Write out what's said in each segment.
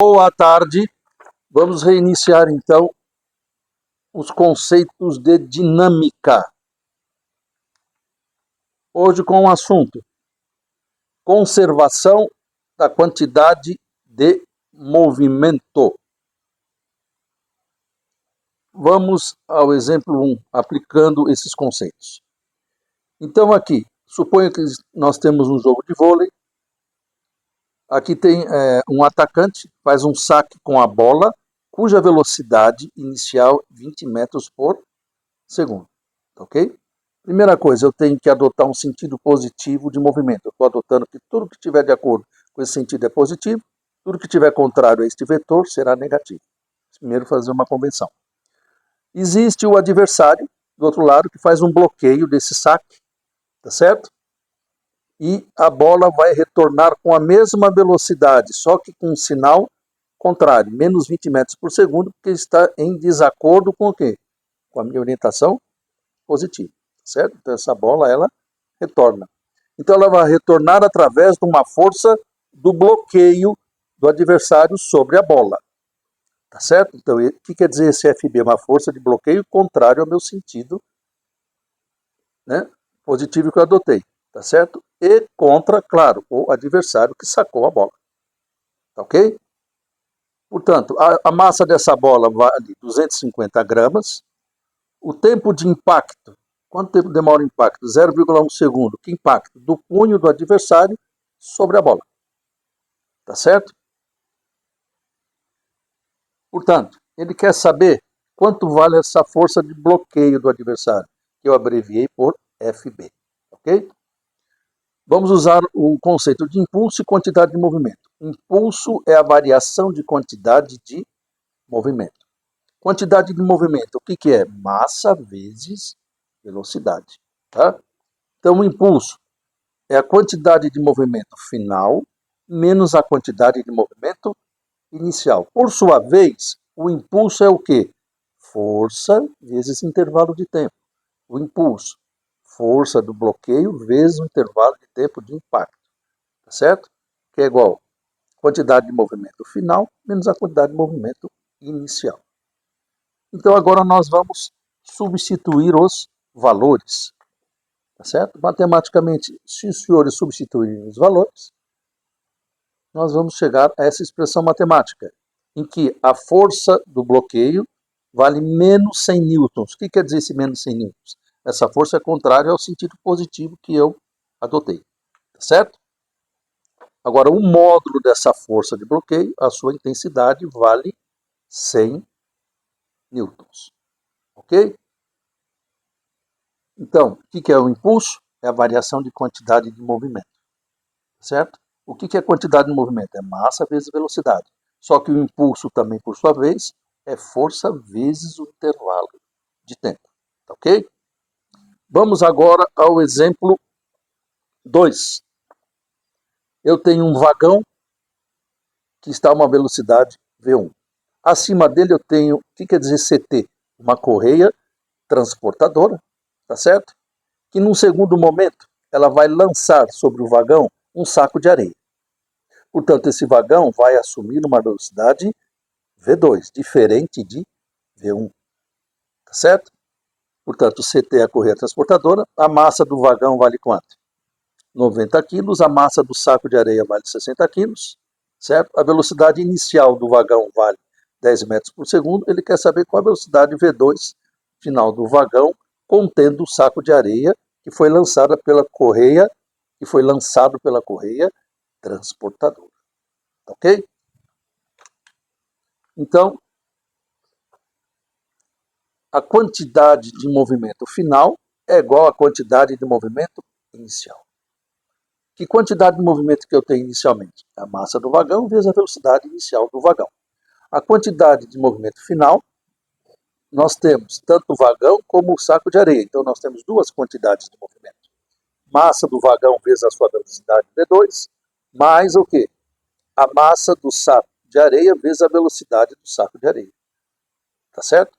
Boa tarde. Vamos reiniciar então os conceitos de dinâmica. Hoje com o assunto conservação da quantidade de movimento. Vamos ao exemplo 1, aplicando esses conceitos. Então aqui, suponha que nós temos um jogo de vôlei. Aqui tem um atacante, faz um saque com a bola, cuja velocidade inicial é 20 metros por segundo. Ok? Primeira coisa, eu tenho que adotar um sentido positivo de movimento. Eu estou adotando que tudo que estiver de acordo com esse sentido é positivo, tudo que estiver contrário a este vetor será negativo. Primeiro, fazer uma convenção. Existe o adversário, do outro lado, que faz um bloqueio desse saque, tá certo? E a bola vai retornar com a mesma velocidade, só que com um sinal contrário, menos 20 metros por segundo, porque está em desacordo com o quê? Com a minha orientação positiva, certo? Então essa bola, ela retorna. Então ela vai retornar através de uma força do bloqueio do adversário sobre a bola, tá certo? Então o que quer dizer esse FB? Uma força de bloqueio contrário ao meu sentido, né, positivo que eu adotei, tá certo? E contra, claro, o adversário que sacou a bola, tá ok? Portanto, a massa dessa bola vale 250 gramas, o tempo de impacto, quanto tempo demora o impacto? 0,1 segundo. Que impacto? Do punho do adversário sobre a bola. Tá certo? Portanto, ele quer saber quanto vale essa força de bloqueio do adversário, que eu abreviei por FB. Ok? Vamos usar o conceito de impulso e quantidade de movimento. Impulso é a variação de quantidade de movimento. Quantidade de movimento, o que é? Massa vezes velocidade. Tá? Então, o impulso é a quantidade de movimento final menos a quantidade de movimento inicial. Por sua vez, o impulso é o quê? Força vezes intervalo de tempo. O impulso, força do bloqueio vezes o intervalo de tempo de impacto. Tá certo? Que é igual a quantidade de movimento final menos a quantidade de movimento inicial. Então agora nós vamos substituir os valores. Tá certo? Matematicamente, se os senhores substituírem os valores, nós vamos chegar a essa expressão matemática, em que a força do bloqueio vale menos 100 newtons. O que quer dizer esse menos 100 newtons? Essa força é contrária ao sentido positivo que eu adotei. Tá certo? Agora, o módulo dessa força de bloqueio, a sua intensidade, vale 100 newtons. Ok? Então, o que é o impulso? É a variação de quantidade de movimento. Certo? O que é quantidade de movimento? É massa vezes velocidade. Só que o impulso também, por sua vez, é força vezes o intervalo de tempo. Tá ok? Vamos agora ao exemplo 2. Eu tenho um vagão que está a uma velocidade V1. Acima dele eu tenho, o que quer dizer CT? Uma correia transportadora, tá certo? Que num segundo momento ela vai lançar sobre o vagão um saco de areia. Portanto, esse vagão vai assumir uma velocidade V2, diferente de V1. Tá certo? Portanto, CT é a correia transportadora. A massa do vagão vale quanto? 90 kg. A massa do saco de areia vale 60 kg. Certo? A velocidade inicial do vagão vale 10 metros por segundo. Ele quer saber qual a velocidade V2 final do vagão contendo o saco de areia que foi lançado pela correia transportadora. Ok? Então, a quantidade de movimento final é igual à quantidade de movimento inicial. Que quantidade de movimento que eu tenho inicialmente? A massa do vagão vezes a velocidade inicial do vagão. A quantidade de movimento final, nós temos tanto o vagão como o saco de areia. Então nós temos duas quantidades de movimento. Massa do vagão vezes a sua velocidade V2, mais o quê? A massa do saco de areia vezes a velocidade do saco de areia. Tá certo?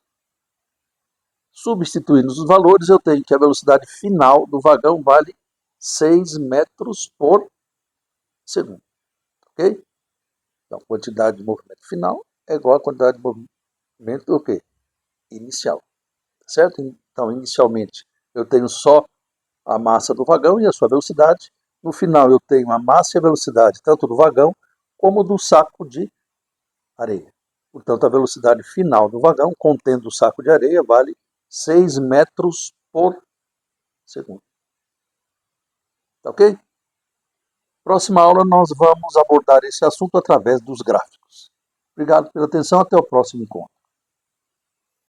Substituindo os valores, eu tenho que a velocidade final do vagão vale 6 metros por segundo. Ok? Então, quantidade de movimento final é igual a quantidade de movimento o quê? Inicial. Certo? Então, inicialmente, eu tenho só a massa do vagão e a sua velocidade. No final, eu tenho a massa e a velocidade tanto do vagão como do saco de areia. Portanto, a velocidade final do vagão, contendo o saco de areia, vale 6 metros por segundo. Tá ok? Próxima aula nós vamos abordar esse assunto através dos gráficos. Obrigado pela atenção, até o próximo encontro.